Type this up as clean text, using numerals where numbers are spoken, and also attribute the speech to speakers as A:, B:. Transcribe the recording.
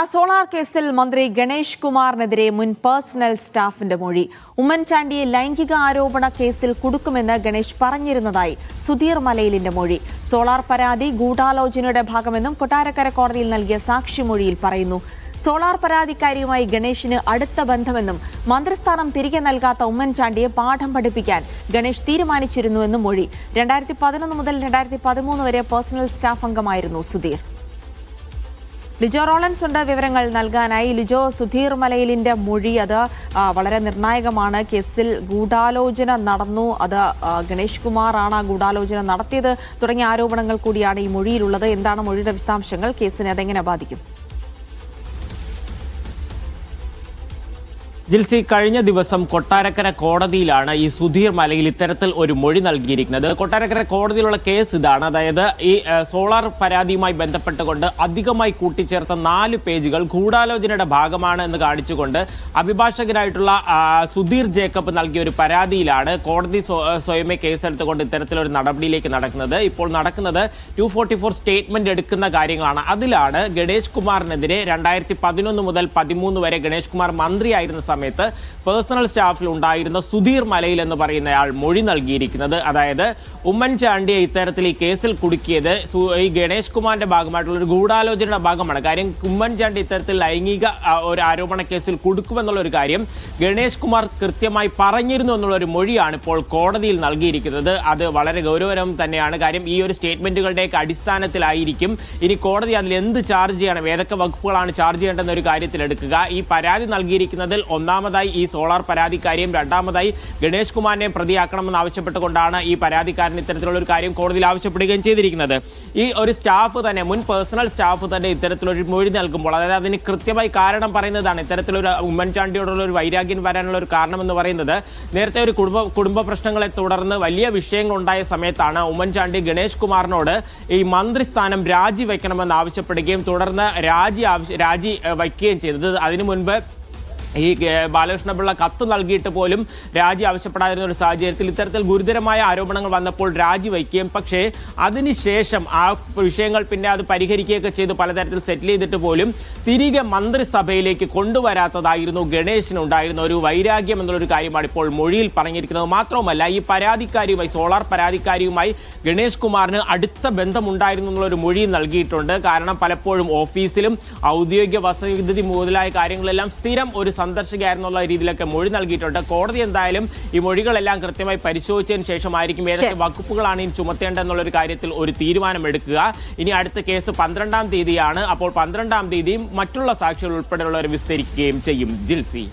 A: Solar കേസിൽ മന്ത്രി ഗണേഷ് കുമാറിനെതിരെ മുൻ പേഴ്സണൽ സ്റ്റാഫിന്റെ മൊഴി. ഉമ്മൻചാണ്ടിയെ ലൈംഗിക ആരോപണ കേസിൽ കുടുക്കുമെന്ന് ഗണേഷ് പറഞ്ഞിരുന്നതായി സുധീർ മലയിലിന്റെ മൊഴി. സോളാർ പരാതി ഗൂഢാലോചനയുടെ ഭാഗമെന്നും കൊട്ടാരക്കര കോടതിയിൽ നൽകിയ സാക്ഷിമൊഴിയിൽ പറയുന്നു. സോളാർ പരാതിക്കാരിയുമായി ഗണേഷിന് അടുത്ത ബന്ധമെന്നും മന്ത്രിസ്ഥാനം തിരികെ നൽകാത്ത ഉമ്മൻചാണ്ടിയെ പാഠം പഠിപ്പിക്കാൻ ഗണേഷ് തീരുമാനിച്ചിരുന്നുവെന്നും മൊഴി. 2011 മുതൽ 2013 വരെ പേഴ്സണൽ സ്റ്റാഫ് അംഗമായിരുന്നു സുധീർ. ലിജോ റോളൻസ് ഉണ്ട് വിവരങ്ങൾ നൽകാനായി. ലിജോ, സുധീർ മലയിലിന്റെ മൊഴി അത് വളരെ നിർണായകമാണ്. കേസിൽ ഗൂഢാലോചന നടന്നു, അത് ഗണേഷ് കുമാറാണ് ഗൂഢാലോചന നടത്തിയത് തുടങ്ങിയ ആരോപണങ്ങൾ കൂടിയാണ് ഈ മൊഴിയിലുള്ളത്. എന്താണ് മൊഴിയുടെ വിശദാംശങ്ങൾ? കേസിനെ അതെങ്ങനെ ബാധിക്കും?
B: ജിൽസി, കഴിഞ്ഞ ദിവസം കൊട്ടാരക്കര കോടതിയിലാണ് ഈ സുധീർ മലയിൽ ഇത്തരത്തിൽ ഒരു മൊഴി നൽകിയിരിക്കുന്നത്. കൊട്ടാരക്കര കോടതിയിലുള്ള കേസ് ഇതാണ്. അതായത് ഈ സോളാർ പരാതിയുമായി ബന്ധപ്പെട്ടുകൊണ്ട് അധികമായി കൂട്ടിച്ചേർത്ത 4 പേജുകൾ ഗൂഢാലോചനയുടെ ഭാഗമാണ് എന്ന് കാണിച്ചുകൊണ്ട് അഭിഭാഷകനായിട്ടുള്ള സുധീർ ജേക്കബ് നൽകിയ ഒരു പരാതിയിലാണ് കോടതി സ്വയമേ കേസെടുത്തുകൊണ്ട് ഇത്തരത്തിലൊരു നടപടിയിലേക്ക് നടക്കുന്നത്. ഇപ്പോൾ നടക്കുന്നത് 244 സ്റ്റേറ്റ്മെന്റ് എടുക്കുന്ന കാര്യങ്ങളാണ്. അതിലാണ് ഗണേഷ് കുമാറിനെതിരെ 2011 മുതൽ 2013 വരെ ഗണേഷ് കുമാർ മന്ത്രിയായിരുന്ന സമയത്ത് പേഴ്സണൽ സ്റ്റാഫിൽ ഉണ്ടായിരുന്ന സുധീർ മലയിൽ എന്ന് പറയുന്നയാൾ മൊഴി നൽകിയിരിക്കുന്നത്. അതായത് ഉമ്മൻചാണ്ടിയെ ഇത്തരത്തിൽ ഈ കേസിൽ കുടുക്കിയത് ഈ ഗണേഷ് കുമാറിന്റെ ഭാഗമായിട്ടുള്ള ഒരു ഗൂഢാലോചനയുടെ ഭാഗമാണ്. കാര്യം ഉമ്മൻചാണ്ടി ഇത്തരത്തിൽ ലൈംഗിക ഒരു ആരോപണ കേസിൽ കുടുക്കുമെന്നുള്ള ഒരു കാര്യം ഗണേഷ് കുമാർ കൃത്യമായി പറഞ്ഞിരുന്നു എന്നുള്ള ഒരു മൊഴിയാണ് ഇപ്പോൾ കോടതിയിൽ നൽകിയിരിക്കുന്നത്. അത് വളരെ ഗൗരവകരം തന്നെയാണ്. കാര്യം ഈ ഒരു സ്റ്റേറ്റ്മെന്റുകളുടെയൊക്കെ അടിസ്ഥാനത്തിലായിരിക്കും ഇനി കോടതി അതിൽ എന്ത് ചാർജ് ചെയ്യണം, ഏതൊക്കെ വകുപ്പുകളാണ് ചാർജ് ചെയ്യേണ്ടെന്ന ഒരു കാര്യത്തിൽ എടുക്കുക. ഈ പരാതി നൽകിയിരിക്കുന്നതിൽ ഒന്നാമതായി ഈ സോളാർ പരാതിക്കാരിയും രണ്ടാമതായി ഗണേഷ് കുമാറിനെ പ്രതിയാക്കണമെന്ന് ആവശ്യപ്പെട്ടുകൊണ്ടാണ് ഈ പരാതിക്കാരൻ ഇത്തരത്തിലുള്ള ഒരു കാര്യം കോടതിയിൽ ആവശ്യപ്പെടുകയും ചെയ്തിരിക്കുന്നത്. ഈ ഒരു സ്റ്റാഫ് തന്നെ, മുൻ പേഴ്സണൽ സ്റ്റാഫ് തന്നെ ഇത്തരത്തിലൊരു മൊഴി നൽകുമ്പോൾ, അതായത് അതിന് കൃത്യമായി കാരണം പറയുന്നതാണ്. ഇത്തരത്തിലൊരു ഉമ്മൻചാണ്ടിയോടുള്ള ഒരു വൈരാഗ്യം വരാനുള്ള ഒരു കാരണം എന്ന് പറയുന്നത്, നേരത്തെ ഒരു കുടുംബ പ്രശ്നങ്ങളെ തുടർന്ന് വലിയ വിഷയങ്ങൾ ഉണ്ടായ സമയത്താണ് ഉമ്മൻചാണ്ടി ഗണേഷ് കുമാറിനോട് ഈ മന്ത്രിസ്ഥാനം രാജിവെക്കണമെന്ന് ആവശ്യപ്പെടുകയും തുടർന്ന് രാജി വയ്ക്കുകയും ചെയ്തത്. അതിനു മുൻപ് ഈ ബാലകൃഷ്ണപിള്ള കത്ത് നൽകിയിട്ട് പോലും രാജി ആവശ്യപ്പെടാതിരുന്ന ഒരു സാഹചര്യത്തിൽ ഇത്തരത്തിൽ ഗുരുതരമായ ആരോപണങ്ങൾ വന്നപ്പോൾ രാജിവയ്ക്കുകയും, പക്ഷേ അതിനുശേഷം ആ വിഷയങ്ങൾ പിന്നെ അത് പരിഹരിക്കുകയൊക്കെ ചെയ്ത് പലതരത്തിൽ സെറ്റിൽ ചെയ്തിട്ട് പോലും തിരികെ മന്ത്രിസഭയിലേക്ക് കൊണ്ടുവരാത്തതായിരുന്നു ഗണേഷിനുണ്ടായിരുന്ന ഒരു വൈരാഗ്യം എന്നുള്ളൊരു കാര്യമാണ് ഇപ്പോൾ മൊഴിയിൽ പറഞ്ഞിരിക്കുന്നത്. മാത്രവുമല്ല, ഈ പരാതിക്കാരിയുമായി, സോളാർ പരാതിക്കാരിയുമായി ഗണേഷ് കുമാറിന് അടുത്ത ബന്ധമുണ്ടായിരുന്നു എന്നുള്ളൊരു മൊഴി നൽകിയിട്ടുണ്ട്. കാരണം പലപ്പോഴും ഓഫീസിലും ഔദ്യോഗിക വസതി മുതലായ കാര്യങ്ങളെല്ലാം സ്ഥിരം ഒരു സന്ദർശകയായിരുന്നുള്ള രീതിയിലൊക്കെ മൊഴി നൽകിയിട്ടുണ്ട്. കോടതി എന്തായാലും ഈ മൊഴികളെല്ലാം കൃത്യമായി പരിശോധിച്ചതിന് ശേഷമായിരിക്കും ഏതൊക്കെ വകുപ്പുകളാണ് ഇനി ചുമത്തേണ്ടതെന്നുള്ളൊരു കാര്യത്തിൽ ഒരു തീരുമാനമെടുക്കുക. ഇനി അടുത്ത കേസ് 12-ാം തീയതിയാണ്. അപ്പോൾ 12-ാം തീയതിയും മറ്റുള്ള സാക്ഷികൾ ഉൾപ്പെടെയുള്ളവരെ വിസ്തരിക്കുകയും ചെയ്യും. ജിൽസി.